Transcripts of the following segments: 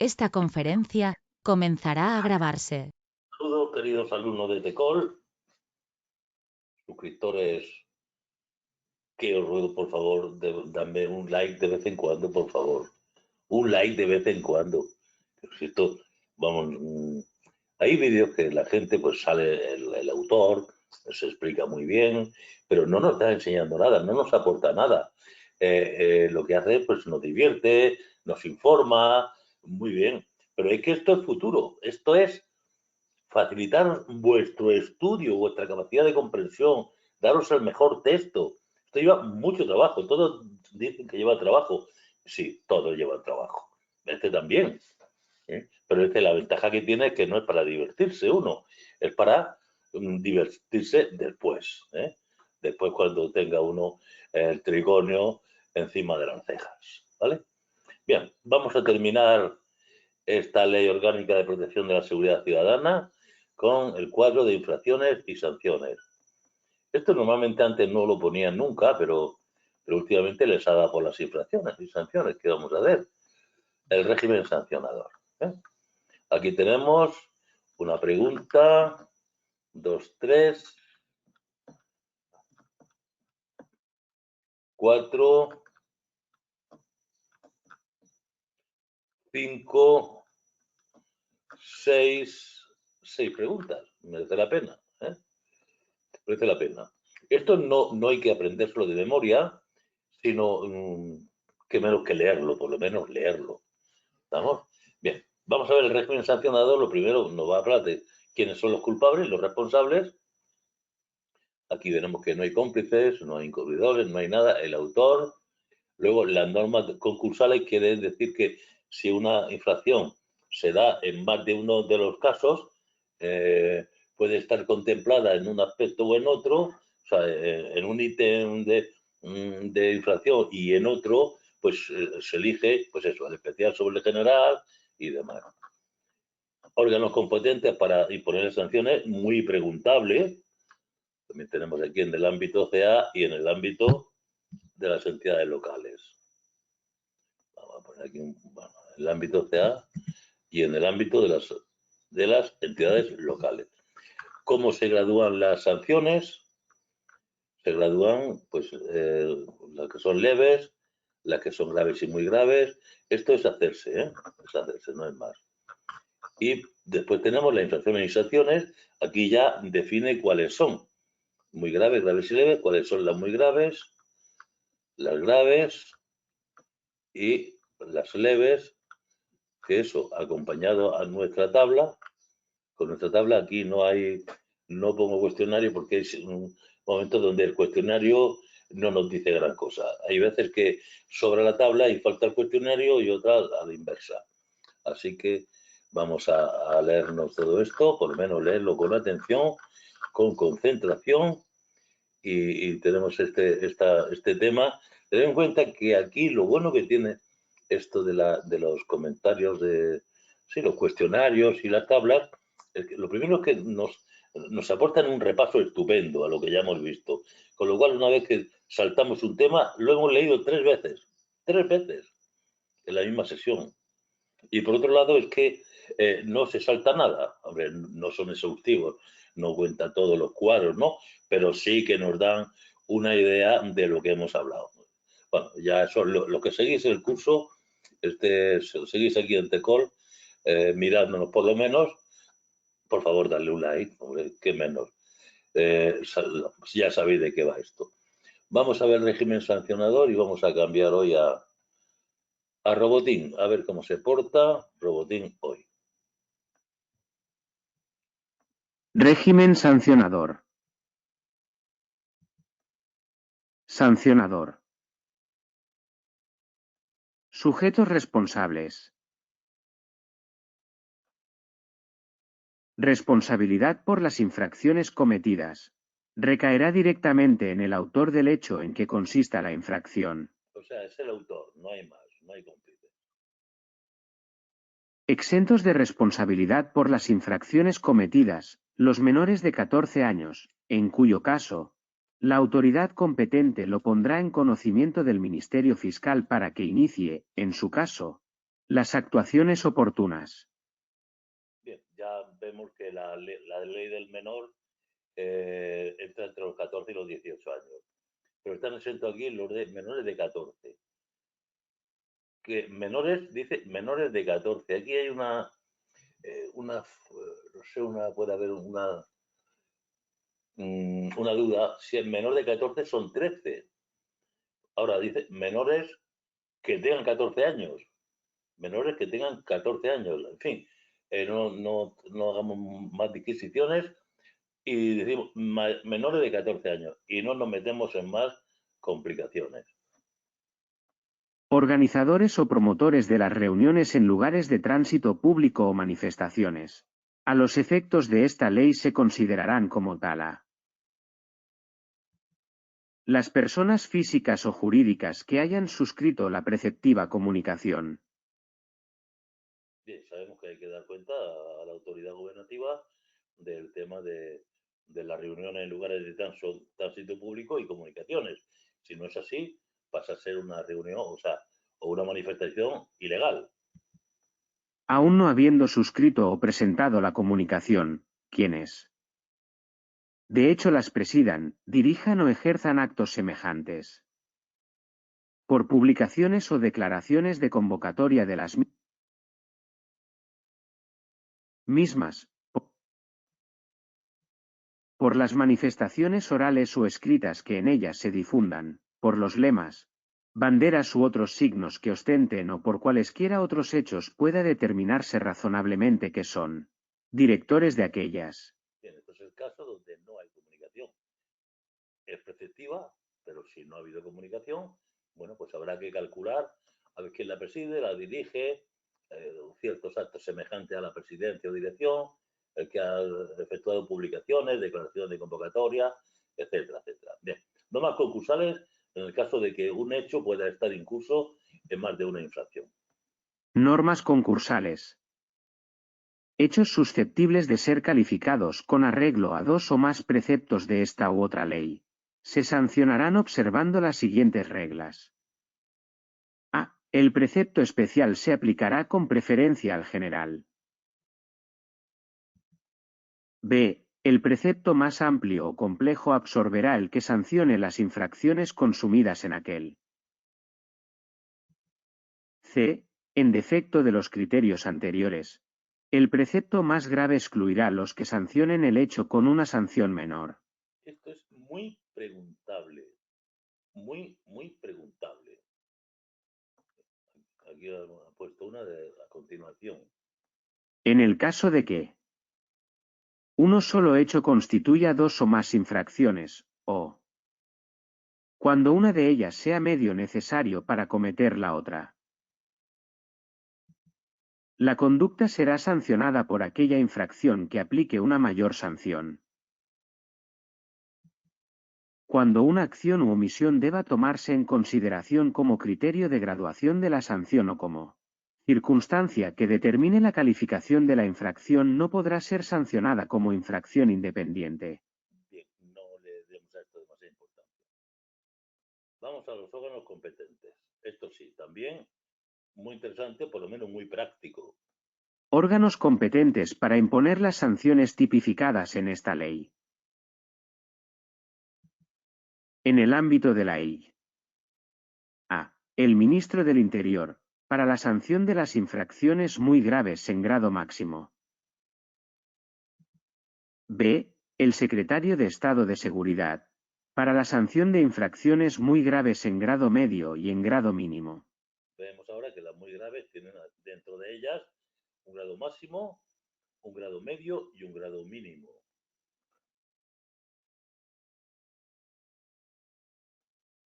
Esta conferencia comenzará a grabarse. Saludos, queridos alumnos de TECOL, suscriptores, que os ruego, por favor, dame un like de vez en cuando, por favor. Un like de vez en cuando. Si esto, vamos, hay vídeos que la gente, pues sale el autor, se explica muy bien, pero no nos está enseñando nada, no nos aporta nada. Lo que hace, pues nos divierte, nos informa, muy bien. Pero es que esto es futuro, esto es facilitar vuestro estudio, vuestra capacidad de comprensión, daros el mejor texto. Esto lleva mucho trabajo. Todos dicen que lleva trabajo. Sí, todo lleva trabajo. Este también. Pero este, la ventaja que tiene es que no es para divertirse uno, es para divertirse después. Después cuando tenga uno el trigonio encima de las cejas. ¿Vale? Bien, vamos a terminar esta Ley Orgánica de Protección de la Seguridad Ciudadana con el cuadro de infracciones y sanciones. Esto normalmente antes no lo ponían nunca, pero últimamente les ha dado por las infracciones y sanciones. ¿Qué vamos a ver? El régimen sancionador. Aquí tenemos una pregunta, 2, 3, 4, 5, 6 preguntas. Merece la pena. Merece la pena. Esto no hay que aprendérselo de memoria, sino que menos que leerlo, por lo menos leerlo. ¿Estamos? Bien, vamos a ver el régimen sancionador. Lo primero nos va a hablar de quiénes son los culpables, los responsables. Aquí veremos que no hay cómplices, no hay encubridores, no hay nada, el autor. Luego, las normas concursales quieren decir que si una infracción se da en más de uno de los casos, puede estar contemplada en un aspecto o en otro, o sea, en un ítem de infracción y en otro, pues se elige, pues eso, el especial sobre el general y demás. Órganos competentes para imponer sanciones, muy preguntable. También tenemos aquí en el ámbito CA y en el ámbito de las entidades locales. Vamos a poner aquí bueno, en el ámbito CA y en el ámbito de las entidades locales. ¿Cómo se gradúan las sanciones? Se gradúan, pues, las que son leves, las que son graves y muy graves. Esto es hacerse, es hacerse, no es más. Y después tenemos las infracciones y sanciones. Aquí ya define cuáles son. Muy graves, graves y leves. ¿Cuáles son las muy graves? Las graves y las leves, que eso, acompañado a nuestra tabla. Con nuestra tabla aquí no pongo cuestionario porque es un momento donde el cuestionario no nos dice gran cosa. Hay veces que sobra la tabla y falta el cuestionario y otra a la inversa. Así que vamos a leernos todo esto, por lo menos leerlo con atención, con concentración y tenemos este tema. Ten en cuenta que aquí lo bueno que tiene esto de los comentarios sí, los cuestionarios y las tablas, es que lo primero es que nos aportan un repaso estupendo a lo que ya hemos visto. Con lo cual, una vez que saltamos un tema, lo hemos leído tres veces en la misma sesión. Y por otro lado es que no se salta nada. Hombre, no son exhaustivos, no cuenta todos los cuadros, ¿no? Pero sí que nos dan una idea de lo que hemos hablado. Bueno, ya eso, lo que seguís el curso, seguís aquí en TECOL, mirándonos por lo menos, por favor, darle un like, hombre, qué menos. Ya sabéis de qué va esto. Vamos a ver el régimen sancionador y vamos a cambiar hoy a Robotín, a ver cómo se porta Robotín hoy. Régimen sancionador. Sancionador. Sujetos responsables. Responsabilidad por las infracciones cometidas. Recaerá directamente en el autor del hecho en que consista la infracción. O sea, es el autor, no hay más, no hay cómplice. Exentos de responsabilidad por las infracciones cometidas, los menores de 14 años, en cuyo caso, la autoridad competente lo pondrá en conocimiento del Ministerio Fiscal para que inicie, en su caso, Las actuaciones oportunas. Bien, ya vemos que la ley del menor entra entre los 14 y los 18 años. Pero están exentos aquí los de menores de 14. Que menores, dice menores de 14. Aquí hay no sé, puede haber una duda. Si el menor de 14 son 13. Ahora dice menores que tengan 14 años. Menores que tengan 14 años. En fin, no hagamos más disquisiciones y decimos menores de 14 años y no nos metemos en más complicaciones. Organizadores o promotores de las reuniones en lugares de tránsito público o manifestaciones. A los efectos de esta ley se considerarán como tal las personas físicas o jurídicas que hayan suscrito la preceptiva comunicación. Bien, sabemos que hay que dar cuenta a la autoridad gubernativa del tema de las reuniones en lugares de tránsito público y comunicaciones. Si no es así, pasa a ser una reunión, o una manifestación ilegal. Aún no habiendo suscrito o presentado la comunicación, quienes de hecho las presidan, dirijan o ejerzan actos semejantes. Por publicaciones o declaraciones de convocatoria de las mismas, por las manifestaciones orales o escritas que en ellas se difundan, por los lemas, banderas u otros signos que ostenten o por cualesquiera otros hechos pueda determinarse razonablemente que son directores de aquellas. Bien, esto es el caso donde no hay comunicación. Es preceptiva, pero si no ha habido comunicación, bueno, pues habrá que calcular a ver quién la preside, la dirige, ciertos actos semejantes a la presidencia o dirección, el que ha efectuado publicaciones, declaraciones de convocatoria, etcétera, etcétera. Bien, normas concursales en el caso de que un hecho pueda estar incurso en más de una infracción. Normas concursales. Hechos susceptibles de ser calificados con arreglo a dos o más preceptos de esta u otra ley. Se sancionarán observando las siguientes reglas. A. El precepto especial se aplicará con preferencia al general. B. El precepto más amplio o complejo absorberá el que sancione las infracciones consumidas en aquel. C. En defecto de los criterios anteriores, el precepto más grave excluirá los que sancionen el hecho con una sanción menor. Esto es muy preguntable, muy preguntable. Aquí ha puesto una a continuación. En el caso de que uno solo hecho constituya dos o más infracciones, o cuando una de ellas sea medio necesario para cometer la otra. La conducta será sancionada por aquella infracción que aplique una mayor sanción. Cuando una acción u omisión deba tomarse en consideración como criterio de graduación de la sanción o como circunstancia que determine la calificación de la infracción no podrá ser sancionada como infracción independiente. Bien, no le demos a esto demasiada importancia. Vamos a los órganos competentes. Esto sí, también muy interesante, por lo menos muy práctico. Órganos competentes para imponer las sanciones tipificadas en esta ley. En el ámbito de la ley. A. El ministro del Interior, para la sanción de las infracciones muy graves en grado máximo. B. El secretario de Estado de Seguridad, para la sanción de infracciones muy graves en grado medio y en grado mínimo. Vemos ahora que las muy graves tienen dentro de ellas un grado máximo, un grado medio y un grado mínimo.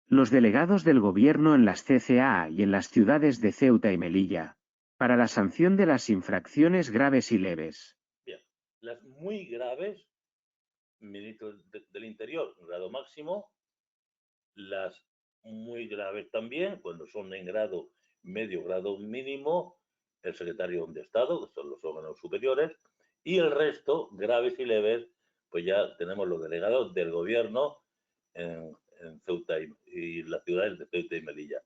Los delegados del gobierno en las CCA y en las ciudades de Ceuta y Melilla, para la sanción de las infracciones graves y leves. Bien, las muy graves, ministro del Interior, grado máximo, las muy graves también, cuando son en grado medio, grado mínimo, el secretario de Estado, que son los órganos superiores, y el resto, graves y leves, pues ya tenemos los delegados del gobierno en Ceuta y las ciudades de Ceuta y Melilla.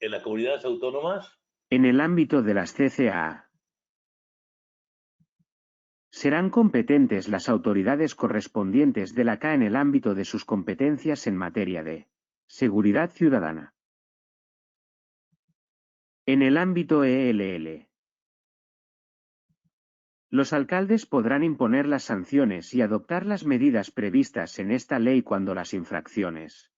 En las comunidades autónomas, En el ámbito de las CCA, serán competentes las autoridades correspondientes de la CA en el ámbito de sus competencias en materia de seguridad ciudadana. En el ámbito ELL, los alcaldes podrán imponer las sanciones y adoptar las medidas previstas en esta ley cuando las infracciones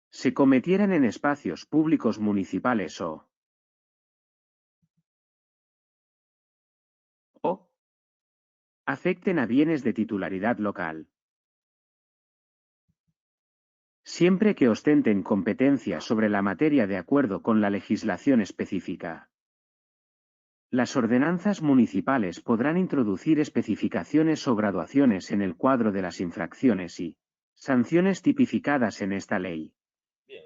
se cometieran en espacios públicos municipales o afecten a bienes de titularidad local, siempre que ostenten competencia sobre la materia de acuerdo con la legislación específica. Las ordenanzas municipales podrán introducir especificaciones o graduaciones en el cuadro de las infracciones y sanciones tipificadas en esta ley. Bien,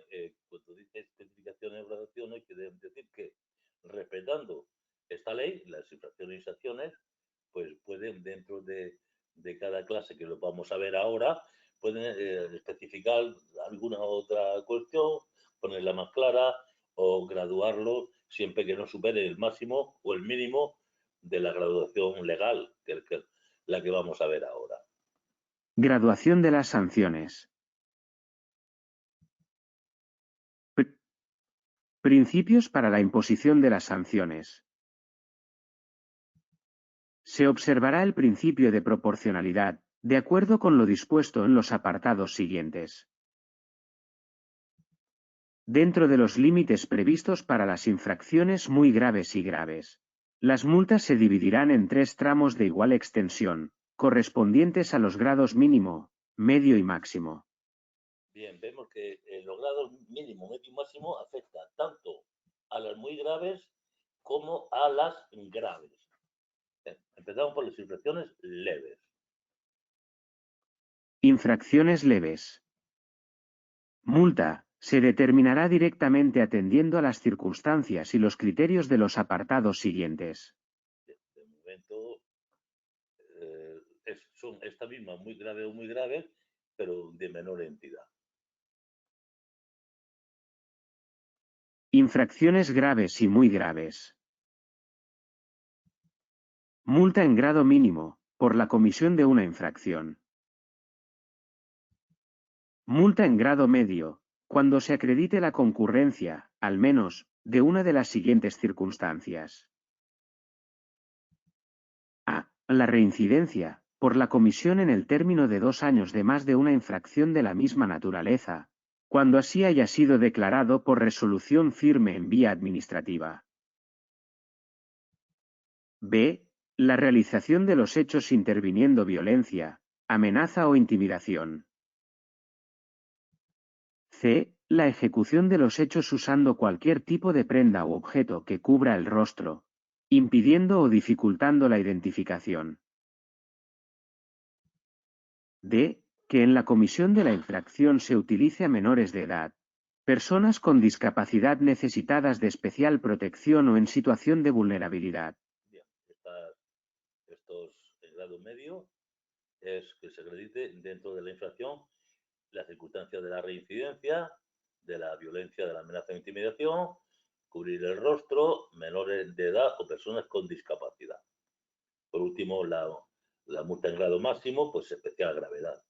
cuando dice especificaciones o graduaciones, quiere decir que respetando esta ley, las infracciones y sanciones, pues pueden dentro de cada clase, que lo vamos a ver ahora, pueden especificar alguna otra cuestión, ponerla más clara o graduarlo siempre que no supere el máximo o el mínimo de la graduación legal, que es la que vamos a ver ahora. Graduación de las sanciones. Principios para la imposición de las sanciones. Se observará el principio de proporcionalidad, de acuerdo con lo dispuesto en los apartados siguientes. Dentro de los límites previstos para las infracciones muy graves y graves, las multas se dividirán en 3 tramos de igual extensión, correspondientes a los grados mínimo, medio y máximo. Bien, vemos que los grados mínimo, medio y máximo afectan tanto a las muy graves como a las graves. Empezamos por las infracciones leves. Infracciones leves. Multa. Se determinará directamente atendiendo a las circunstancias y los criterios de los apartados siguientes. De momento son esta misma muy grave o muy grave, pero de menor entidad. Infracciones graves y muy graves. Multa en grado mínimo, por la comisión de una infracción. Multa en grado medio, cuando se acredite la concurrencia, al menos, de una de las siguientes circunstancias. A. La reincidencia, por la comisión en el término de 2 años de más de una infracción de la misma naturaleza, cuando así haya sido declarado por resolución firme en vía administrativa. B. La realización de los hechos interviniendo violencia, amenaza o intimidación. C. La ejecución de los hechos usando cualquier tipo de prenda u objeto que cubra el rostro, impidiendo o dificultando la identificación. D. Que en la comisión de la infracción se utilice a menores de edad, personas con discapacidad necesitadas de especial protección o en situación de vulnerabilidad. Bien, estos en grado medio es que se acredite dentro de la infracción las circunstancias de la reincidencia, de la violencia, de la amenaza e intimidación, cubrir el rostro, menores de edad o personas con discapacidad. Por último, la multa en grado máximo, pues especial gravedad.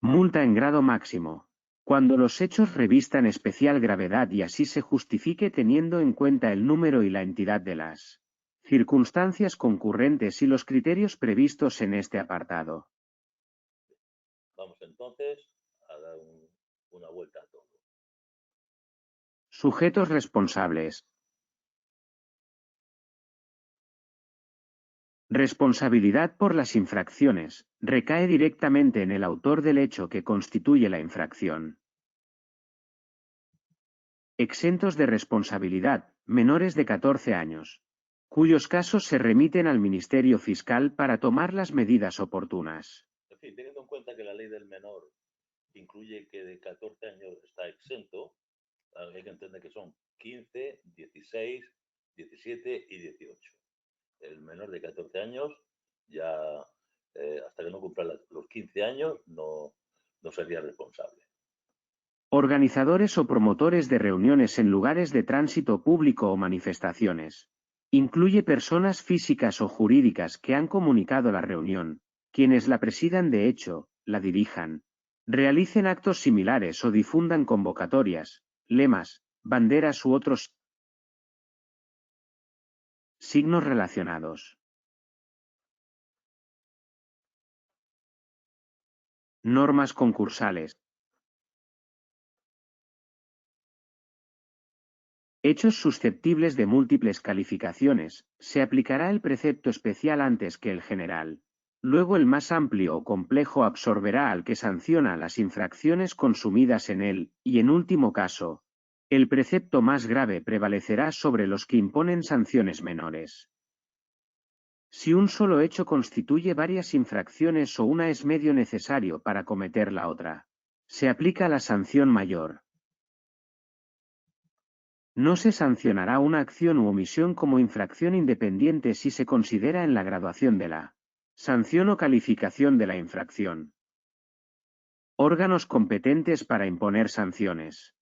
Multa en grado máximo. Cuando los hechos revistan especial gravedad y así se justifique teniendo en cuenta el número y la entidad de las circunstancias concurrentes y los criterios previstos en este apartado. Vamos entonces a dar una vuelta a todo. Sujetos responsables. Responsabilidad por las infracciones. Recae directamente en el autor del hecho que constituye la infracción. Exentos de responsabilidad, menores de 14 años, cuyos casos se remiten al Ministerio Fiscal para tomar las medidas oportunas. En fin, teniendo en cuenta que la ley del menor incluye que de 14 años está exento, hay que entender que son 15, 16, 17 y 18. El menor de 14 años ya, hasta que no cumpla los 15 años, no sería responsable. Organizadores o promotores de reuniones en lugares de tránsito público o manifestaciones. Incluye personas físicas o jurídicas que han comunicado la reunión, quienes la presidan de hecho, la dirijan, realicen actos similares o difundan convocatorias, lemas, banderas u otros signos relacionados. Normas concursales. Hechos susceptibles de múltiples calificaciones, se aplicará el precepto especial antes que el general. Luego el más amplio o complejo absorberá al que sanciona las infracciones consumidas en él, y en último caso, el precepto más grave prevalecerá sobre los que imponen sanciones menores. Si un solo hecho constituye varias infracciones o una es medio necesario para cometer la otra, se aplica la sanción mayor. No se sancionará una acción u omisión como infracción independiente si se considera en la graduación de la sanción o calificación de la infracción. Órganos competentes para imponer sanciones.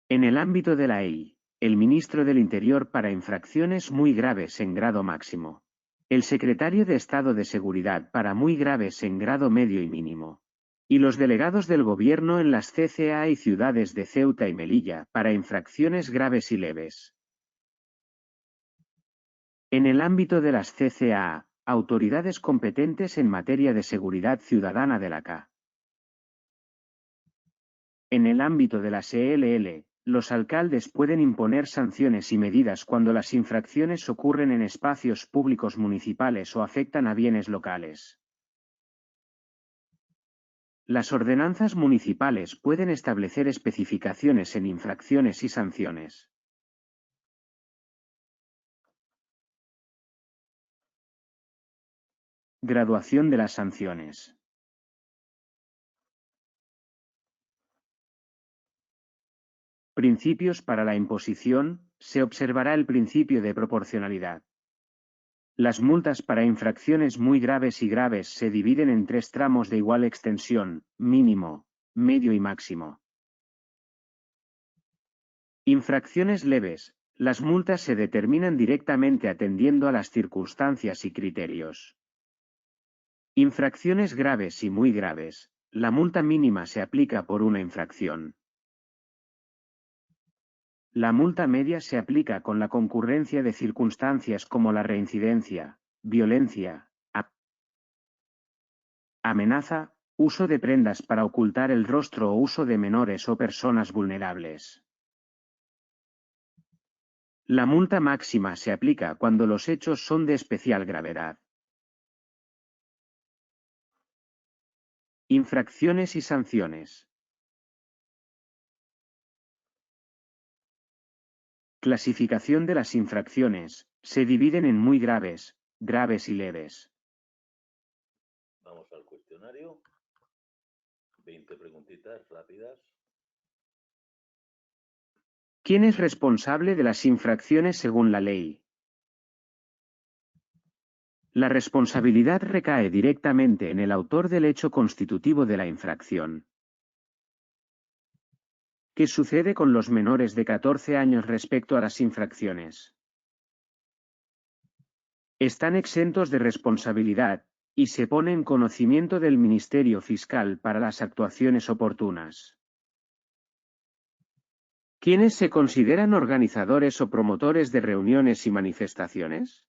En el ámbito de la ley, el ministro del Interior para infracciones muy graves en grado máximo. El secretario de Estado de Seguridad para muy graves en grado medio y mínimo. Y los delegados del Gobierno en las CCA y ciudades de Ceuta y Melilla para infracciones graves y leves. En el ámbito de las CCA, autoridades competentes en materia de seguridad ciudadana de la CA. En el ámbito de las ELL, los alcaldes pueden imponer sanciones y medidas cuando las infracciones ocurren en espacios públicos municipales o afectan a bienes locales. Las ordenanzas municipales pueden establecer especificaciones en infracciones y sanciones. Graduación de las sanciones. Principios para la imposición, se observará el principio de proporcionalidad. Las multas para infracciones muy graves y graves se dividen en 3 tramos de igual extensión, mínimo, medio y máximo. Infracciones leves. Las multas se determinan directamente atendiendo a las circunstancias y criterios. Infracciones graves y muy graves. La multa mínima se aplica por una infracción. La multa media se aplica con la concurrencia de circunstancias como la reincidencia, violencia, amenaza, uso de prendas para ocultar el rostro o uso de menores o personas vulnerables. La multa máxima se aplica cuando los hechos son de especial gravedad. Infracciones y sanciones. Clasificación de las infracciones. Se dividen en muy graves, graves y leves. Vamos al cuestionario. 20 preguntitas rápidas. ¿Quién es responsable de las infracciones según la ley? La responsabilidad recae directamente en el autor del hecho constitutivo de la infracción. ¿Qué sucede con los menores de 14 años respecto a las infracciones? Están exentos de responsabilidad, y se pone en conocimiento del Ministerio Fiscal para las actuaciones oportunas. ¿Quiénes se consideran organizadores o promotores de reuniones y manifestaciones?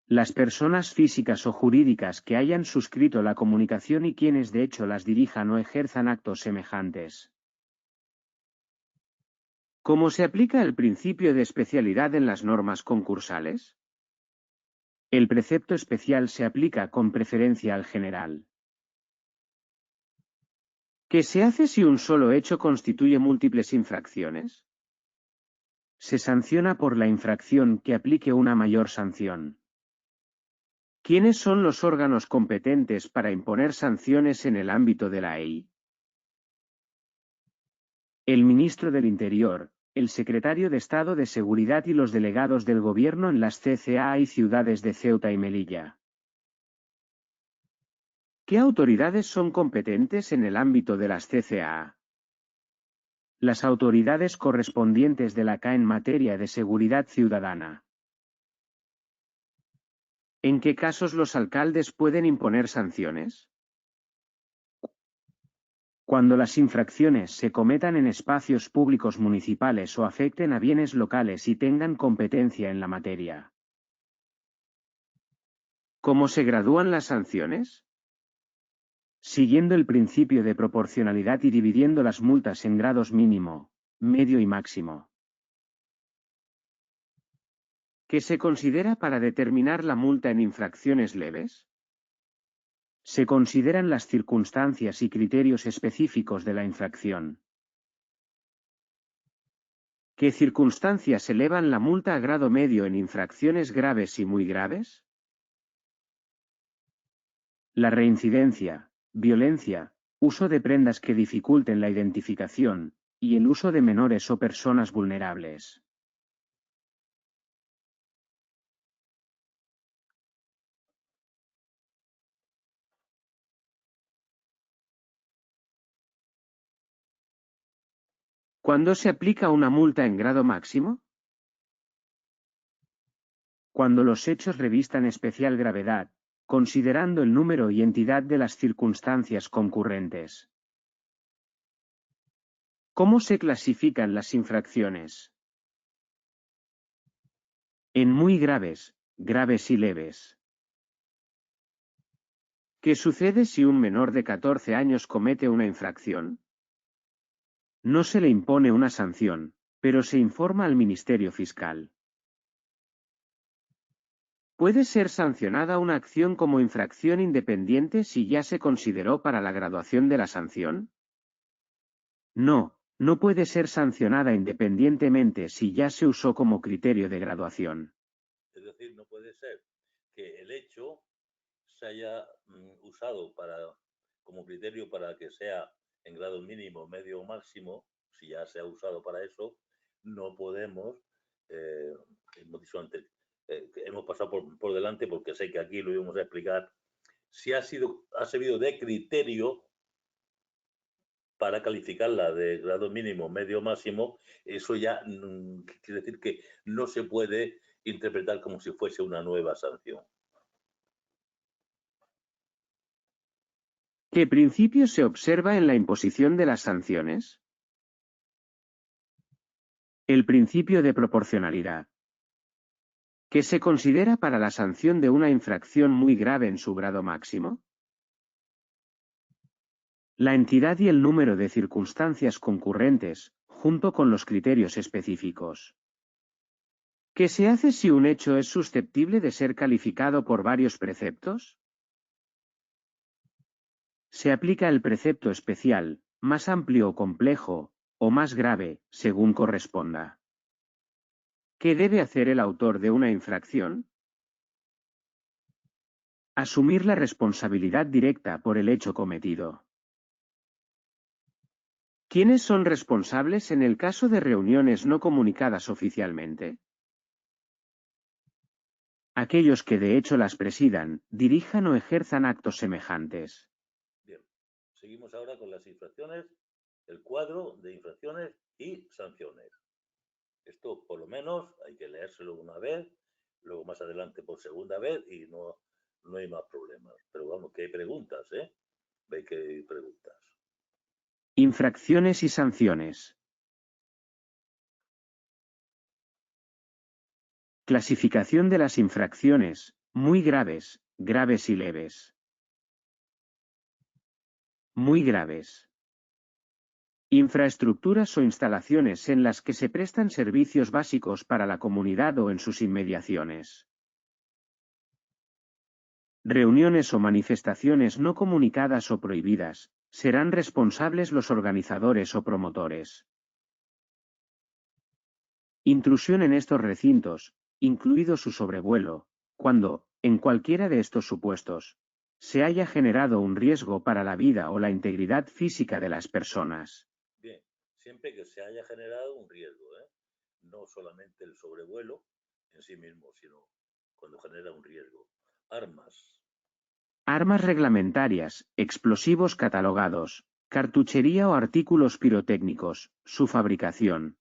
Las personas físicas o jurídicas que hayan suscrito la comunicación y quienes de hecho las dirijan o ejerzan actos semejantes. ¿Cómo se aplica el principio de especialidad en las normas concursales? El precepto especial se aplica con preferencia al general. ¿Qué se hace si un solo hecho constituye múltiples infracciones? Se sanciona por la infracción que aplique una mayor sanción. ¿Quiénes son los órganos competentes para imponer sanciones en el ámbito de la ley? El ministro del Interior, el secretario de Estado de Seguridad y los delegados del Gobierno en las CCA y ciudades de Ceuta y Melilla. ¿Qué autoridades son competentes en el ámbito de las CCA? Las autoridades correspondientes de la CA en materia de seguridad ciudadana. ¿En qué casos los alcaldes pueden imponer sanciones? Cuando las infracciones se cometan en espacios públicos municipales o afecten a bienes locales y tengan competencia en la materia. ¿Cómo se gradúan las sanciones? Siguiendo el principio de proporcionalidad y dividiendo las multas en grados mínimo, medio y máximo. ¿Qué se considera para determinar la multa en infracciones leves? Se consideran las circunstancias y criterios específicos de la infracción. ¿Qué circunstancias elevan la multa a grado medio en infracciones graves y muy graves? La reincidencia, violencia, uso de prendas que dificulten la identificación, y el uso de menores o personas vulnerables. ¿Cuándo se aplica una multa en grado máximo? Cuando los hechos revistan especial gravedad, considerando el número y entidad de las circunstancias concurrentes. ¿Cómo se clasifican las infracciones? En muy graves, graves y leves. ¿Qué sucede si un menor de 14 años comete una infracción? No se le impone una sanción, pero se informa al Ministerio Fiscal. ¿Puede ser sancionada una acción como infracción independiente si ya se consideró para la graduación de la sanción? No, no puede ser sancionada independientemente si ya se usó como criterio de graduación. Es decir, no puede ser que el hecho se haya usado como criterio para que sea en grado mínimo, medio o máximo. Si ya se ha usado para eso, no podemos, hemos dicho antes, hemos pasado por delante porque sé que aquí lo íbamos a explicar, si ha servido de criterio para calificarla de grado mínimo, medio o máximo, eso ya quiere decir que no se puede interpretar como si fuese una nueva sanción. ¿Qué principio se observa en la imposición de las sanciones? El principio de proporcionalidad. ¿Qué se considera para la sanción de una infracción muy grave en su grado máximo? La entidad y el número de circunstancias concurrentes, junto con los criterios específicos. ¿Qué se hace si un hecho es susceptible de ser calificado por varios preceptos? Se aplica el precepto especial, más amplio o complejo, o más grave, según corresponda. ¿Qué debe hacer el autor de una infracción? Asumir la responsabilidad directa por el hecho cometido. ¿Quiénes son responsables en el caso de reuniones no comunicadas oficialmente? Aquellos que de hecho las presidan, dirijan o ejerzan actos semejantes. Bien, seguimos ahora con las infracciones, el cuadro de infracciones y sanciones. Esto por lo menos hay que leérselo una vez, luego más adelante por segunda vez y no hay más problemas. Pero vamos, que hay preguntas, ¿eh? Veis que hay preguntas. Infracciones y sanciones. Clasificación de las infracciones, muy graves, graves y leves. Muy graves. Infraestructuras o instalaciones en las que se prestan servicios básicos para la comunidad o en sus inmediaciones. Reuniones o manifestaciones no comunicadas o prohibidas, serán responsables los organizadores o promotores. Intrusión en estos recintos, incluido su sobrevuelo, cuando, en cualquiera de estos supuestos, se haya generado un riesgo para la vida o la integridad física de las personas. Bien, siempre que se haya generado un riesgo, ¿eh? No solamente el sobrevuelo en sí mismo, sino cuando genera un riesgo. Armas. Armas reglamentarias, explosivos catalogados, cartuchería o artículos pirotécnicos, su fabricación,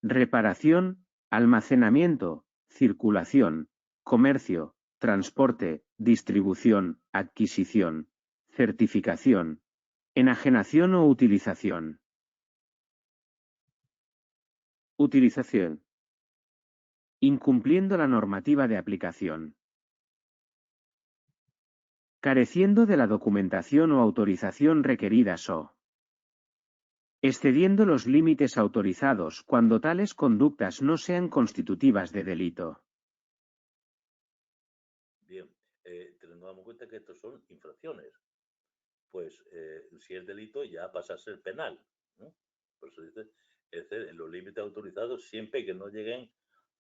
reparación, almacenamiento, circulación, comercio, transporte, distribución, adquisición, certificación, enajenación o utilización. Utilización. Incumpliendo la normativa de aplicación. Careciendo de la documentación o autorización requeridas o excediendo los límites autorizados cuando tales conductas no sean constitutivas de delito. Bien, tengamos en cuenta que estos son infracciones. Pues si es delito ya pasa a ser penal, ¿no? Por eso dice, los límites autorizados siempre que no lleguen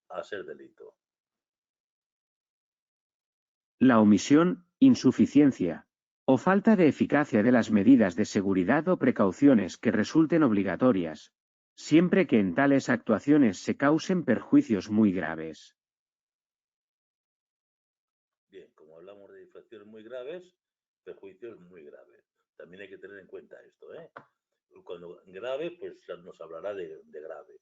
a ser delito. La omisión, insuficiencia o falta de eficacia de las medidas de seguridad o precauciones que resulten obligatorias, siempre que en tales actuaciones se causen perjuicios muy graves. Bien, como hablamos de infracciones muy graves, perjuicios muy graves. También hay que tener en cuenta esto, ¿eh? Cuando grave, pues nos hablará de grave.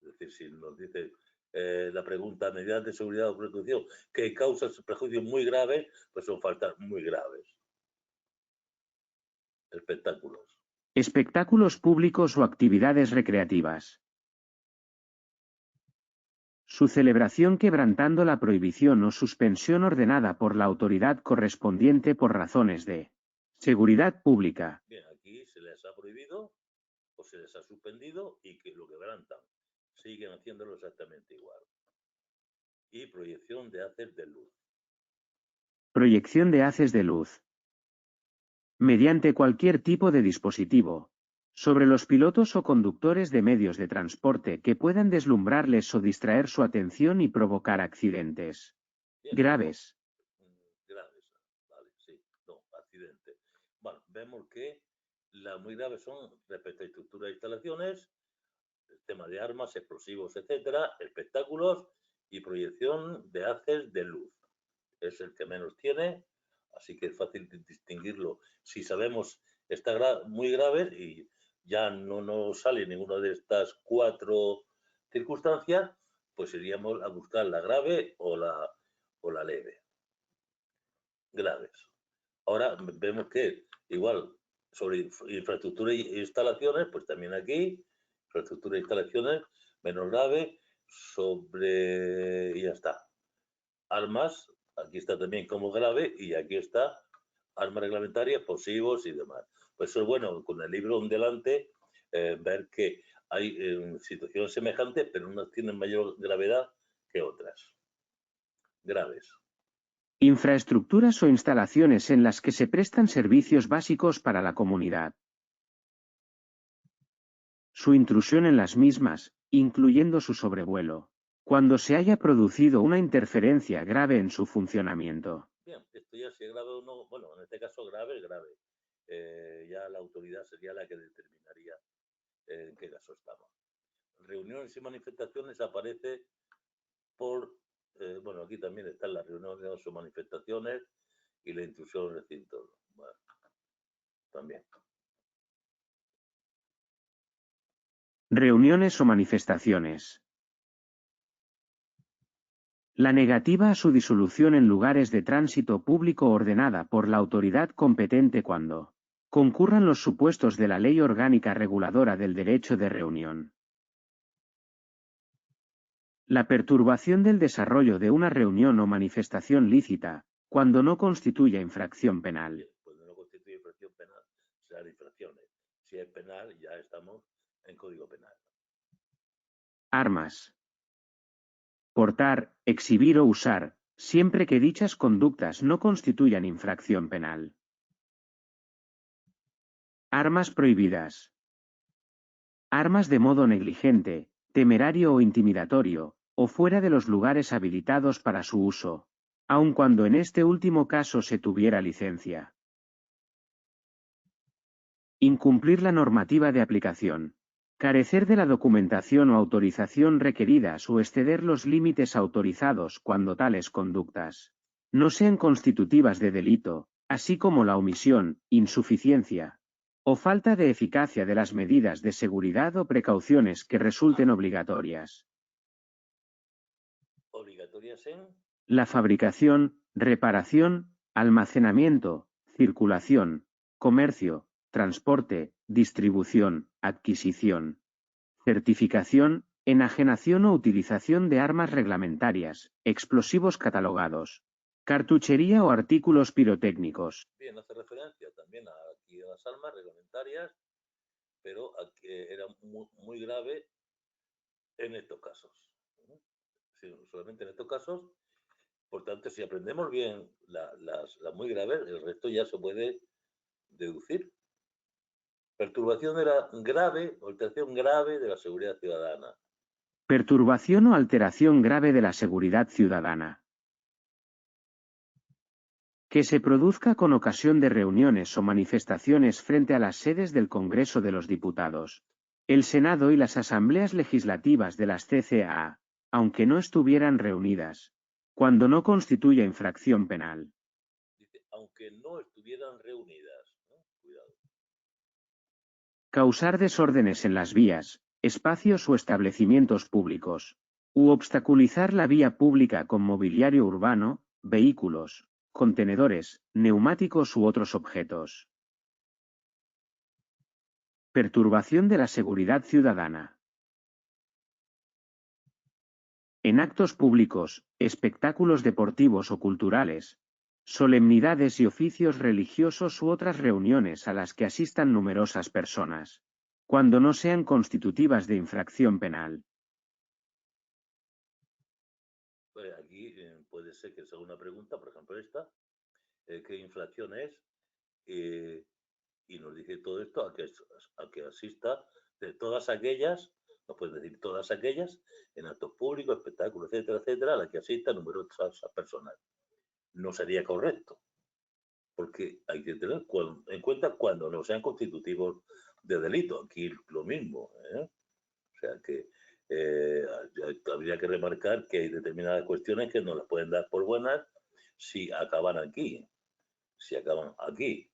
Es decir, si nos dice la pregunta, medidas de seguridad o precaución que causan perjuicios muy graves, pues son faltas muy graves. Espectáculos. Espectáculos públicos o actividades recreativas. Su celebración quebrantando la prohibición o suspensión ordenada por la autoridad correspondiente por razones de seguridad pública. Bien, aquí se les ha prohibido o se les ha suspendido y que lo quebrantan. Siguen haciéndolo exactamente igual. Y proyección de haces de luz. Proyección de haces de luz. Mediante cualquier tipo de dispositivo, sobre los pilotos o conductores de medios de transporte que puedan deslumbrarles o distraer su atención y provocar accidentes Bien, graves. Graves, vale, sí, no, accidente. Bueno, vemos que las muy graves son respecto a estructura de instalaciones, el tema de armas, explosivos, etcétera, espectáculos y proyección de haces de luz. Es el que menos tiene, así que es fácil distinguirlo. Si sabemos está muy grave y ya no nos sale ninguna de estas 4 circunstancias, pues iríamos a buscar la grave o la leve. Graves. Ahora vemos que igual sobre infraestructura e instalaciones, pues también aquí, infraestructura e instalaciones, menos grave, y ya está. Armas, aquí está también como grave y aquí está armas reglamentarias, explosivos y demás. Pues eso es bueno, con el libro delante, ver que hay situaciones semejantes, pero unas tienen mayor gravedad que otras. Graves. Infraestructuras o instalaciones en las que se prestan servicios básicos para la comunidad. Su intrusión en las mismas, incluyendo su sobrevuelo, cuando se haya producido una interferencia grave en su funcionamiento. Bien, esto ya si es grave o no, bueno, en este caso grave es grave. Ya la autoridad sería la que determinaría en qué caso estamos. Reuniones y manifestaciones aparece por, bueno, aquí también están las reuniones o manifestaciones y la intrusión en el recinto. Bueno, también. Reuniones o manifestaciones. La negativa a su disolución en lugares de tránsito público ordenada por la autoridad competente cuando concurran los supuestos de la Ley Orgánica Reguladora del Derecho de Reunión. La perturbación del desarrollo de una reunión o manifestación lícita, cuando no constituya infracción penal. Cuando no constituye infracción penal, serán infracciones. Si es penal, ya estamos en Código Penal. Armas. Portar, exhibir o usar, siempre que dichas conductas no constituyan infracción penal. Armas prohibidas. Armas de modo negligente, temerario o intimidatorio, o fuera de los lugares habilitados para su uso, aun cuando en este último caso se tuviera licencia. Incumplir la normativa de aplicación. Carecer de la documentación o autorización requeridas o exceder los límites autorizados cuando tales conductas no sean constitutivas de delito, así como la omisión, insuficiencia o falta de eficacia de las medidas de seguridad o precauciones que resulten obligatorias. Obligatorias en La fabricación, reparación, almacenamiento, circulación, comercio, transporte, distribución, adquisición, certificación, enajenación o utilización de armas reglamentarias, explosivos catalogados, cartuchería o artículos pirotécnicos. bien, hace referencia también aquí a las armas reglamentarias, pero aquí era muy grave en estos casos. Sí, solamente en estos casos. Por tanto, si aprendemos bien las muy graves, el resto ya se puede deducir. Perturbación de la grave o alteración grave de la seguridad ciudadana. Perturbación o alteración grave de la seguridad ciudadana. Que se produzca con ocasión de reuniones o manifestaciones frente a las sedes del Congreso de los Diputados, el Senado y las asambleas legislativas de las CCAA, aunque no estuvieran reunidas, cuando no constituya infracción penal. Dice, aunque no estuvieran reunidas. Cuidado. Causar desórdenes en las vías, espacios o establecimientos públicos, u obstaculizar la vía pública con mobiliario urbano, vehículos, contenedores, neumáticos u otros objetos. Perturbación de la seguridad ciudadana. En actos públicos, espectáculos deportivos o culturales, solemnidades y oficios religiosos u otras reuniones a las que asistan numerosas personas, cuando no sean constitutivas de infracción penal. Pues aquí puede ser que sea una pregunta, por ejemplo esta, ¿qué infracción es? Y nos dice todo esto a que asista de todas aquellas, nos puede decir todas aquellas, en actos públicos, espectáculos, etcétera, etcétera, a las que asistan numerosas personas. No sería correcto, porque hay que tener en cuenta cuando no sean constitutivos de delito. Aquí lo mismo, ¿eh? O sea que habría que remarcar que hay determinadas cuestiones que no las pueden dar por buenas si acaban aquí. Si acaban aquí.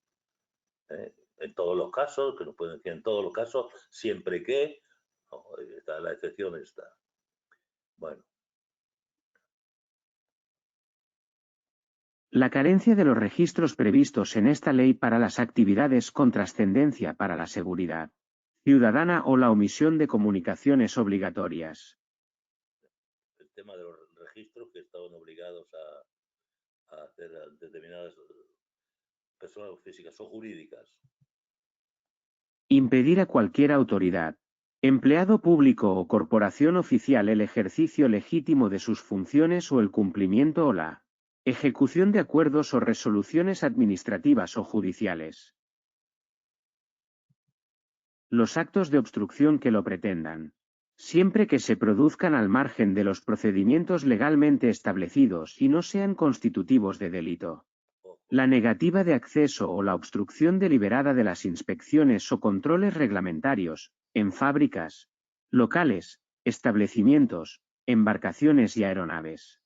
En todos los casos, que nos pueden decir en todos los casos, siempre que, no, está la excepción está. Bueno. La carencia de los registros previstos en esta ley para las actividades con trascendencia para la seguridad ciudadana o la omisión de comunicaciones obligatorias. El tema de los registros que estaban obligados a hacer determinadas personas físicas o jurídicas. Impedir a cualquier autoridad, empleado público o corporación oficial el ejercicio legítimo de sus funciones o el cumplimiento o la ejecución de acuerdos o resoluciones administrativas o judiciales. Los actos de obstrucción que lo pretendan, siempre que se produzcan al margen de los procedimientos legalmente establecidos y no sean constitutivos de delito. La negativa de acceso o la obstrucción deliberada de las inspecciones o controles reglamentarios, en fábricas, locales, establecimientos, embarcaciones y aeronaves.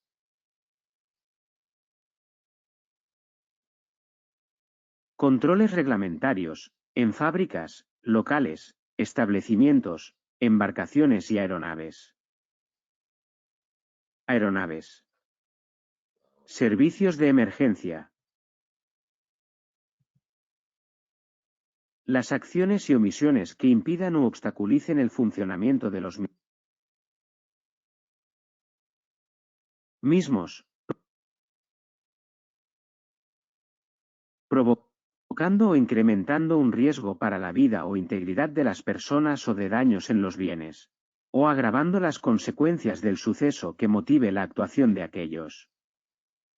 Controles reglamentarios, en fábricas, locales, establecimientos, embarcaciones y aeronaves. Aeronaves. Servicios de emergencia. Las acciones y omisiones que impidan u obstaculicen el funcionamiento de los mismos, provocando o incrementando un riesgo para la vida o integridad de las personas o de daños en los bienes, o agravando las consecuencias del suceso que motive la actuación de aquellos.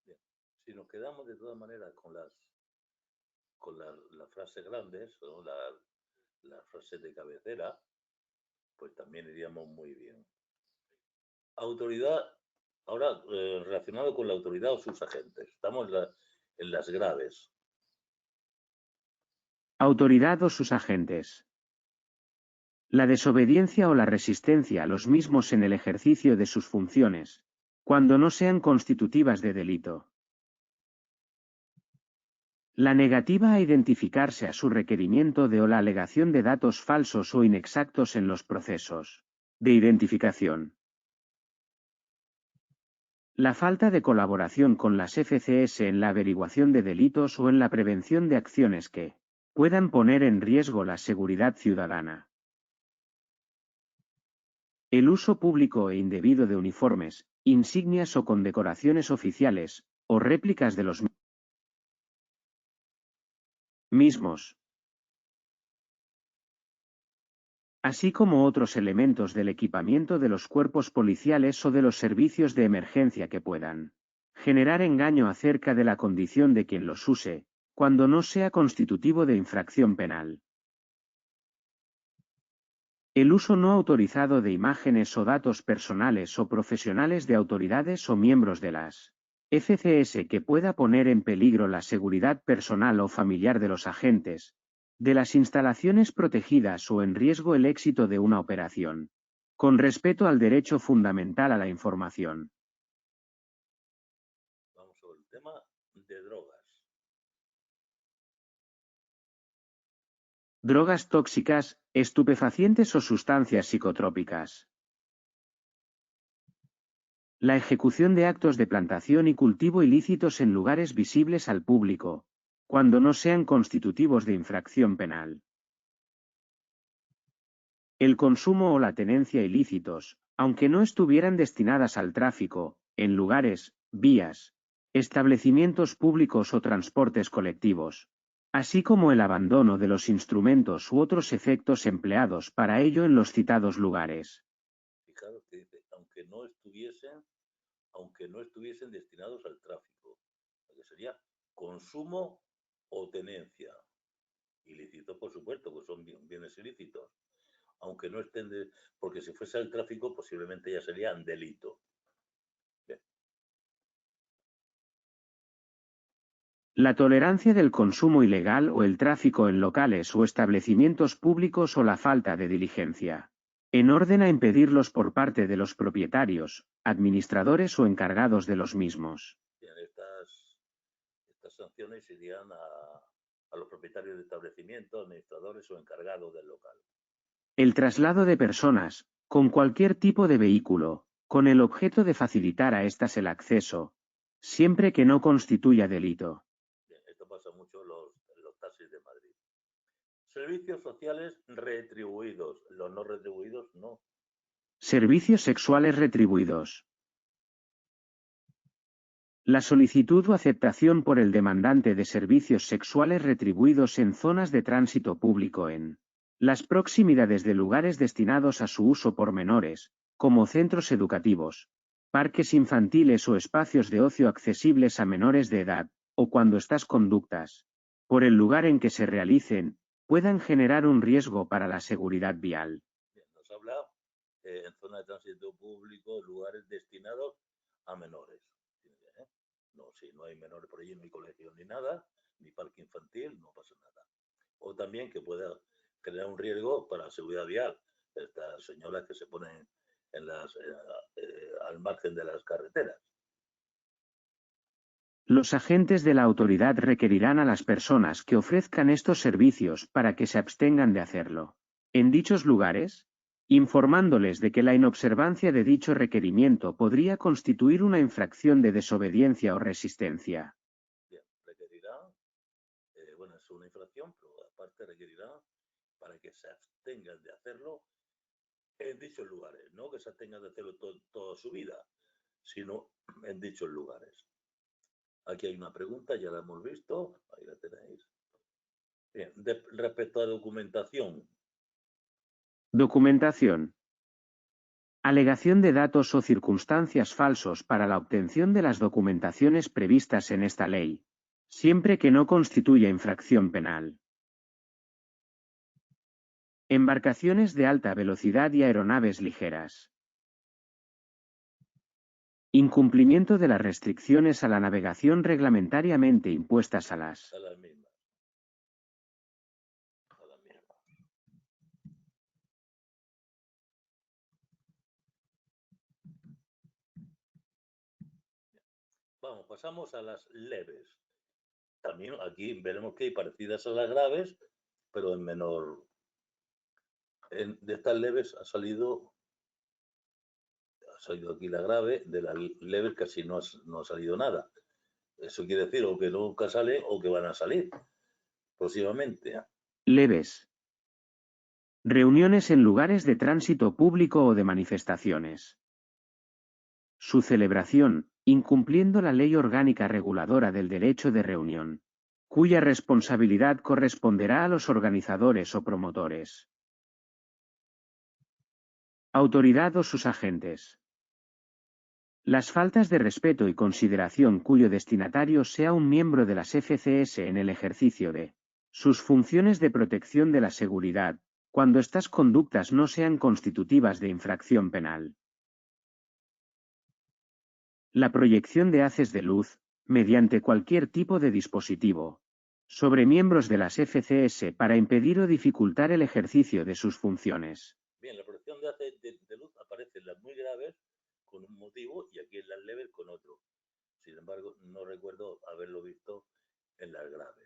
Bien. Si nos quedamos de todas maneras con las frases grandes o las frases de cabecera, pues también iríamos muy bien. Autoridad, ahora relacionado con la autoridad o sus agentes. Estamos en las graves. Autoridad o sus agentes. La desobediencia o la resistencia a los mismos en el ejercicio de sus funciones, cuando no sean constitutivas de delito. La negativa a identificarse a su requerimiento o la alegación de datos falsos o inexactos en los procesos de identificación. La falta de colaboración con las FCS en la averiguación de delitos o en la prevención de acciones que puedan poner en riesgo la seguridad ciudadana. El uso público e indebido de uniformes, insignias o condecoraciones oficiales, o réplicas de los mismos, así como otros elementos del equipamiento de los cuerpos policiales o de los servicios de emergencia que puedan generar engaño acerca de la condición de quien los use, cuando no sea constitutivo de infracción penal. El uso no autorizado de imágenes o datos personales o profesionales de autoridades o miembros de las FCS que pueda poner en peligro la seguridad personal o familiar de los agentes, de las instalaciones protegidas o en riesgo el éxito de una operación, con respeto al derecho fundamental a la información. Vamos sobre el tema de drogas. Drogas tóxicas, estupefacientes o sustancias psicotrópicas. La ejecución de actos de plantación y cultivo ilícitos en lugares visibles al público, cuando no sean constitutivos de infracción penal. El consumo o la tenencia ilícitos, aunque no estuvieran destinadas al tráfico, en lugares, vías, establecimientos públicos o transportes colectivos, así como el abandono de los instrumentos u otros efectos empleados para ello en los citados lugares. Fijaros que dice, aunque no estuviesen destinados al tráfico, que sería consumo o tenencia. Ilícito, por supuesto, pues son bienes ilícitos. Aunque no estén porque si fuese el tráfico posiblemente ya serían delito. Bien. La tolerancia del consumo ilegal o el tráfico en locales o establecimientos públicos o la falta de diligencia, en orden a impedirlos por parte de los propietarios, administradores o encargados de los mismos. Bien, estas sanciones irían a los propietarios de establecimientos, administradores o encargados del local. El traslado de personas, con cualquier tipo de vehículo, con el objeto de facilitar a estas el acceso, siempre que no constituya delito. Bien, esto pasa mucho en los taxis de Madrid. Servicios sociales retribuidos. Los no retribuidos no. Servicios sexuales retribuidos. La solicitud o aceptación por el demandante de servicios sexuales retribuidos en zonas de tránsito público en las proximidades de lugares destinados a su uso por menores, como centros educativos, parques infantiles o espacios de ocio accesibles a menores de edad, o cuando estas conductas, por el lugar en que se realicen, puedan generar un riesgo para la seguridad vial. Bien, nos habla en zona de tránsito público, lugares destinados a menores. No, si no hay menores por allí, no hay colegio ni nada, ni parque infantil, no pasa nada. O también que pueda crear un riesgo para la seguridad vial. Estas señoras que se ponen al margen de las carreteras. Los agentes de la autoridad requerirán a las personas que ofrezcan estos servicios para que se abstengan de hacerlo. En dichos lugares, informándoles de que la inobservancia de dicho requerimiento podría constituir una infracción de desobediencia o resistencia. Bien, requerirá, bueno, es una infracción, pero aparte requerirá para que se abstengan de hacerlo en dichos lugares, no que se abstengan de hacerlo toda su vida, sino en dichos lugares. Aquí hay una pregunta, ya la hemos visto, ahí la tenéis. Bien, respecto a documentación. Documentación. Alegación de datos o circunstancias falsos para la obtención de las documentaciones previstas en esta ley, siempre que no constituya infracción penal. Embarcaciones de alta velocidad y aeronaves ligeras. Incumplimiento de las restricciones a la navegación reglamentariamente impuestas a las mismas. Vamos, pasamos a las leves. también aquí veremos que hay parecidas a las graves, pero en menor. De estas leves ha salido aquí la grave, de las leves casi no ha salido nada. Eso quiere decir o que nunca sale o que van a salir próximamente. Leves. Reuniones en lugares de tránsito público o de manifestaciones. Su celebración, incumpliendo la ley orgánica reguladora del derecho de reunión, cuya responsabilidad corresponderá a los organizadores o promotores. Autoridad o sus agentes. Las faltas de respeto y consideración cuyo destinatario sea un miembro de las FCS en el ejercicio de sus funciones de protección de la seguridad, cuando estas conductas no sean constitutivas de infracción penal. La proyección de haces de luz, mediante cualquier tipo de dispositivo, sobre miembros de las FCS para impedir o dificultar el ejercicio de sus funciones. Bien, la proyección de haces de luz aparece en las muy graves con un motivo y aquí en las leves con otro. Sin embargo, no recuerdo haberlo visto en las graves.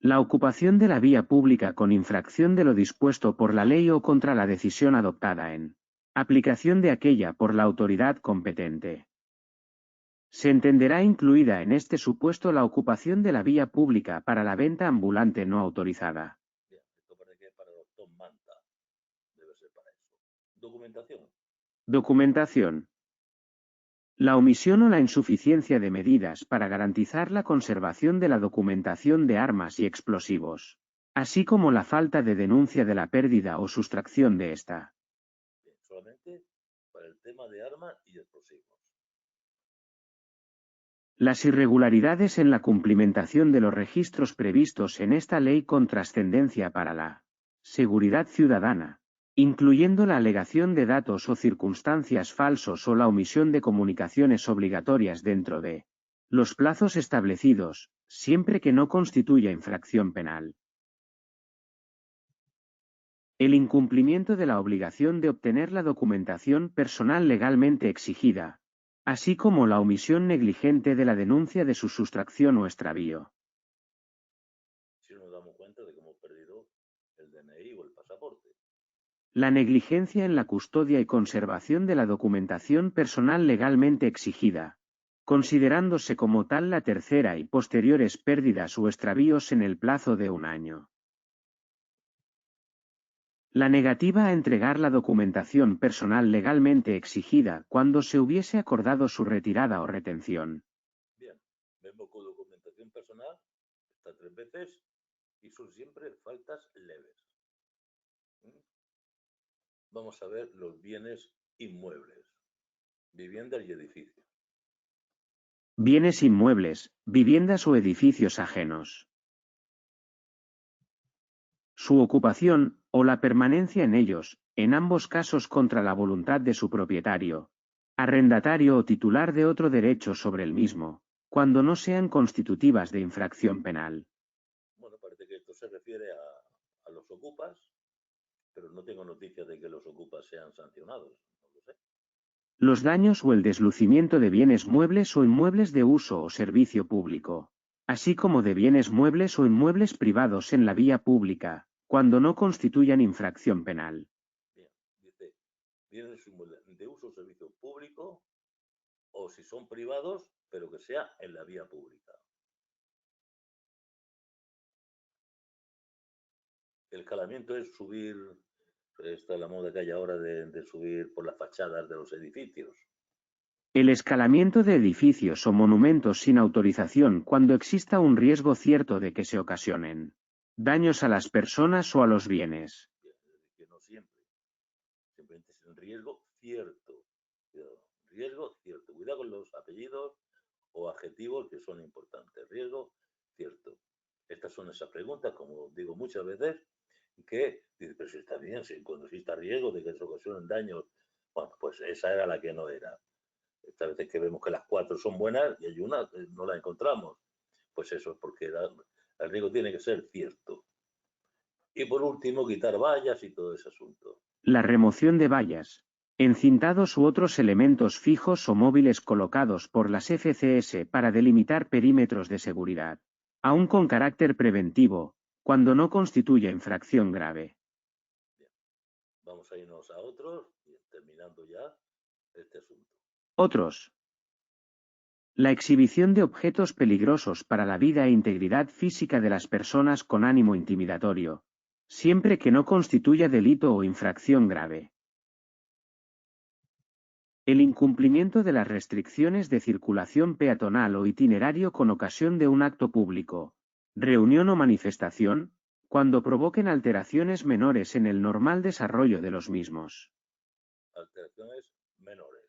La ocupación de la vía pública con infracción de lo dispuesto por la ley o contra la decisión adoptada en aplicación de aquella por la autoridad competente. Se entenderá incluida en este supuesto la ocupación de la vía pública para la venta ambulante no autorizada. Bien, esto parece que es para el doctor Manta. Debe ser para eso. Documentación. Documentación. La omisión o la insuficiencia de medidas para garantizar la conservación de la documentación de armas y explosivos, así como la falta de denuncia de la pérdida o sustracción de esta. Bien, solamente para el tema de armas y explosivos. Las irregularidades en la cumplimentación de los registros previstos en esta ley con trascendencia para la seguridad ciudadana, incluyendo la alegación de datos o circunstancias falsos o la omisión de comunicaciones obligatorias dentro de los plazos establecidos, siempre que no constituya infracción penal. El incumplimiento de la obligación de obtener la documentación personal legalmente exigida, así como la omisión negligente de la denuncia de su sustracción o extravío. Si nos damos cuenta de que hemos perdido el DNI o el pasaporte. La negligencia en la custodia y conservación de la documentación personal legalmente exigida, considerándose como tal la tercera y posteriores pérdidas o extravíos en el plazo de 1 año. La negativa a entregar la documentación personal legalmente exigida cuando se hubiese acordado su retirada o retención. Bien, vemos que documentación personal está 3 veces y son siempre faltas leves. Vamos a ver los bienes inmuebles, viviendas y edificios. Bienes inmuebles, viviendas o edificios ajenos. Su ocupación, o la permanencia en ellos, en ambos casos contra la voluntad de su propietario, arrendatario o titular de otro derecho sobre el mismo, cuando no sean constitutivas de infracción penal. Bueno, parece que esto se refiere a los ocupas, pero no tengo noticia de que los ocupas sean sancionados. No lo sé. Los daños o el deslucimiento de bienes muebles o inmuebles de uso o servicio público, así como de bienes muebles o inmuebles privados en la vía pública, cuando no constituyan infracción penal. Bien, dice, bienes inmuebles de uso o servicio público o si son privados, pero que sea en la vía pública. El escalamiento es subir, esta es la moda que hay ahora de subir por las fachadas de los edificios. El escalamiento de edificios o monumentos sin autorización cuando exista un riesgo cierto de que se ocasionen daños a las personas o a los bienes. Que no siempre. Simplemente es un riesgo cierto. Riesgo cierto. Cuidado con los apellidos o adjetivos que son importantes. Riesgo cierto. Estas son esas preguntas, como digo muchas veces, que dices, pero si está bien, si cuando exista riesgo de que se ocasionen daños, bueno, pues esa era la que no era. Esta veces que vemos que las 4 son buenas y hay una que no la encontramos. Pues eso es porque el riesgo tiene que ser cierto. Y por último, quitar vallas y todo ese asunto. La remoción de vallas. encintados u otros elementos fijos o móviles colocados por las FCS para delimitar perímetros de seguridad, aun con carácter preventivo, cuando no constituya infracción grave. Bien. Vamos a irnos a otros, y terminando ya este asunto. Otros. La exhibición de objetos peligrosos para la vida e integridad física de las personas con ánimo intimidatorio, siempre que no constituya delito o infracción grave. El incumplimiento de las restricciones de circulación peatonal o itinerario con ocasión de un acto público, reunión o manifestación, cuando provoquen alteraciones menores en el normal desarrollo de los mismos. Alteraciones menores.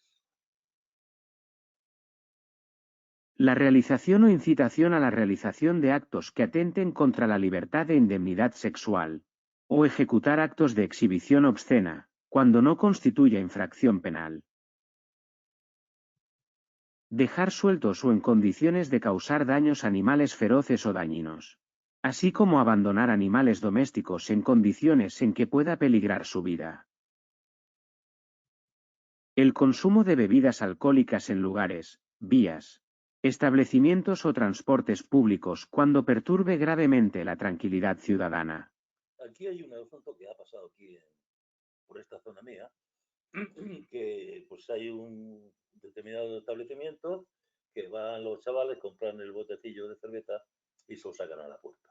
La realización o incitación a la realización de actos que atenten contra la libertad de indemnidad sexual, o ejecutar actos de exhibición obscena, cuando no constituya infracción penal. Dejar sueltos o en condiciones de causar daños a animales feroces o dañinos, así como abandonar animales domésticos en condiciones en que pueda peligrar su vida. El consumo de bebidas alcohólicas en lugares, vías, establecimientos o transportes públicos cuando perturbe gravemente la tranquilidad ciudadana. Aquí hay un asunto que ha pasado aquí por esta zona mía, que pues hay un determinado establecimiento que van los chavales, compran el botecillo de cerveza y se lo sacan a la puerta.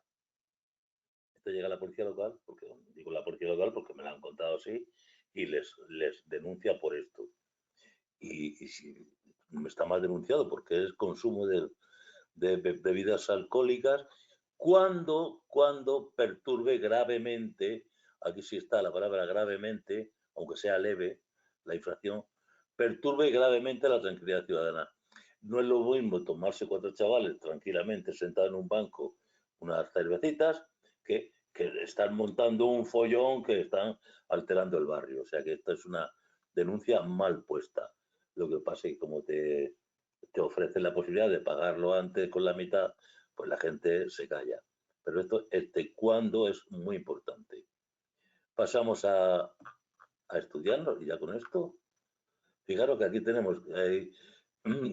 Entonces llega la policía local, porque digo la policía local porque me lo han contado así, y les denuncia por esto. Y si está mal denunciado porque es consumo de bebidas alcohólicas cuando perturbe gravemente, aquí sí está la palabra gravemente, aunque sea leve, la infracción, perturbe gravemente la tranquilidad ciudadana. No es lo mismo tomarse 4 chavales tranquilamente sentados en un banco unas cervecitas que están montando un follón que están alterando el barrio. O sea que esta es una denuncia mal puesta. Lo que pasa es que como te ofrecen la posibilidad de pagarlo antes con la mitad, pues la gente se calla. Pero esto, cuándo es muy importante. Pasamos a estudiarlo y ya con esto, fijaros que aquí tenemos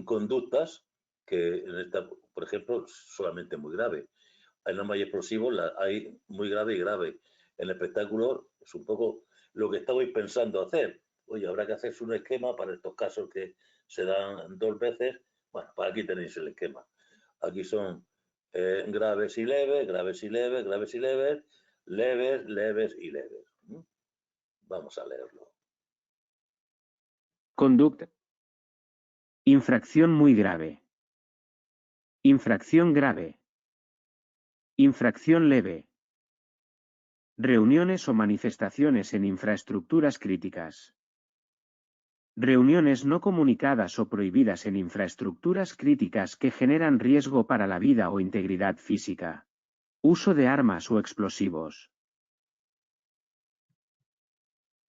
conductas que en esta, por ejemplo, solamente muy grave. En no hay explosivos, hay muy grave y grave. En el espectáculo es un poco lo que estabais pensando hacer. Oye, habrá que hacerse un esquema para estos casos que se dan 2 veces. Bueno, para aquí tenéis el esquema. Aquí son graves y leves, graves y leves, graves y leves, leves, leves y leves. Vamos a leerlo. Conducta. Infracción muy grave. Infracción grave. Infracción leve. Reuniones o manifestaciones en infraestructuras críticas. Reuniones no comunicadas o prohibidas en infraestructuras críticas que generan riesgo para la vida o integridad física. Uso de armas o explosivos.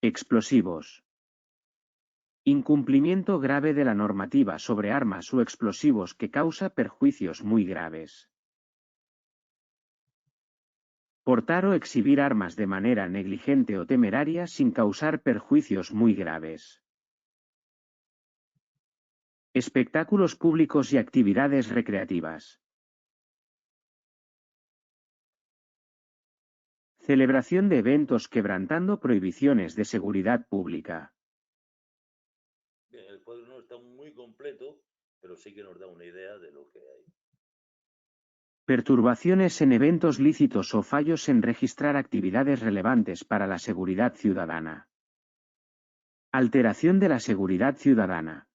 Explosivos. Incumplimiento grave de la normativa sobre armas o explosivos que causa perjuicios muy graves. Portar o exhibir armas de manera negligente o temeraria sin causar perjuicios muy graves. Espectáculos públicos y actividades recreativas. Celebración de eventos quebrantando prohibiciones de seguridad pública. Bien, el cuadro no está muy completo, pero sí que nos da una idea de lo que hay. Perturbaciones en eventos lícitos o fallos en registrar actividades relevantes para la seguridad ciudadana. Alteración de la seguridad ciudadana.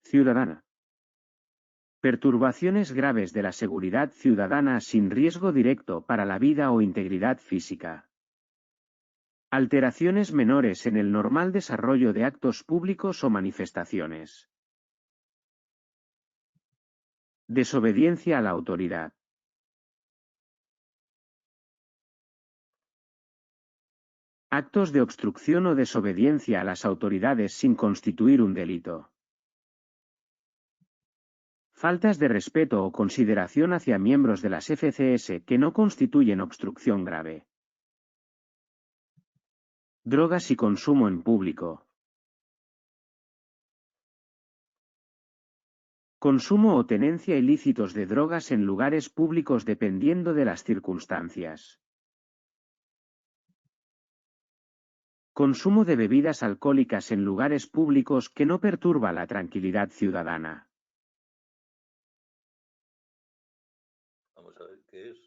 Ciudadana. Perturbaciones graves de la seguridad ciudadana sin riesgo directo para la vida o integridad física. Alteraciones menores en el normal desarrollo de actos públicos o manifestaciones. Desobediencia a la autoridad. Actos de obstrucción o desobediencia a las autoridades sin constituir un delito. Faltas de respeto o consideración hacia miembros de las FCS que no constituyen obstrucción grave. Drogas y consumo en público. Consumo o tenencia ilícitos de drogas en lugares públicos dependiendo de las circunstancias. Consumo de bebidas alcohólicas en lugares públicos que no perturba la tranquilidad ciudadana. Vamos a ver qué es.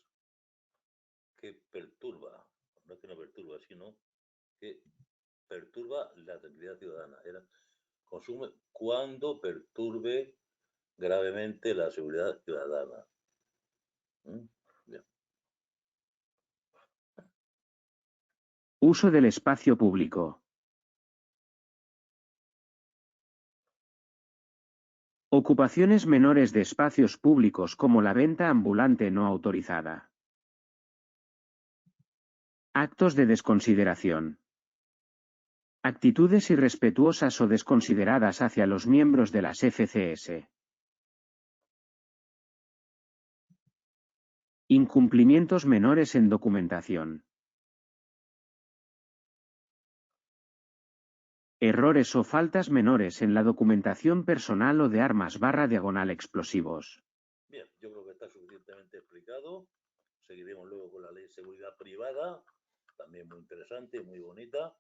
Que perturba. No es que no perturba, sino que perturba la tranquilidad ciudadana. Consume cuando perturbe gravemente la seguridad ciudadana. Bien. Uso del espacio público. Ocupaciones menores de espacios públicos como la venta ambulante no autorizada. Actos de desconsideración. Actitudes irrespetuosas o desconsideradas hacia los miembros de las FCS. Incumplimientos menores en documentación. Errores o faltas menores en la documentación personal o de armas/explosivos. Bien, yo creo que está suficientemente explicado. Seguiremos luego con la ley de seguridad privada, también muy interesante, muy bonita.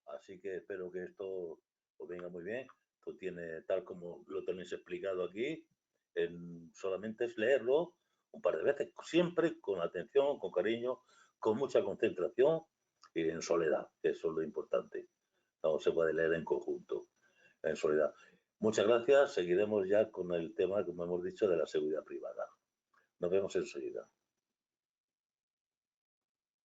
Así que espero que esto os venga muy bien. Esto tiene, tal como lo tenéis explicado aquí, solamente es leerlo un par de veces, siempre con atención, con cariño, con mucha concentración y en soledad, que eso es lo importante. No se puede leer en conjunto, en soledad. Muchas gracias. Seguiremos ya con el tema, como hemos dicho, de la seguridad privada. Nos vemos enseguida.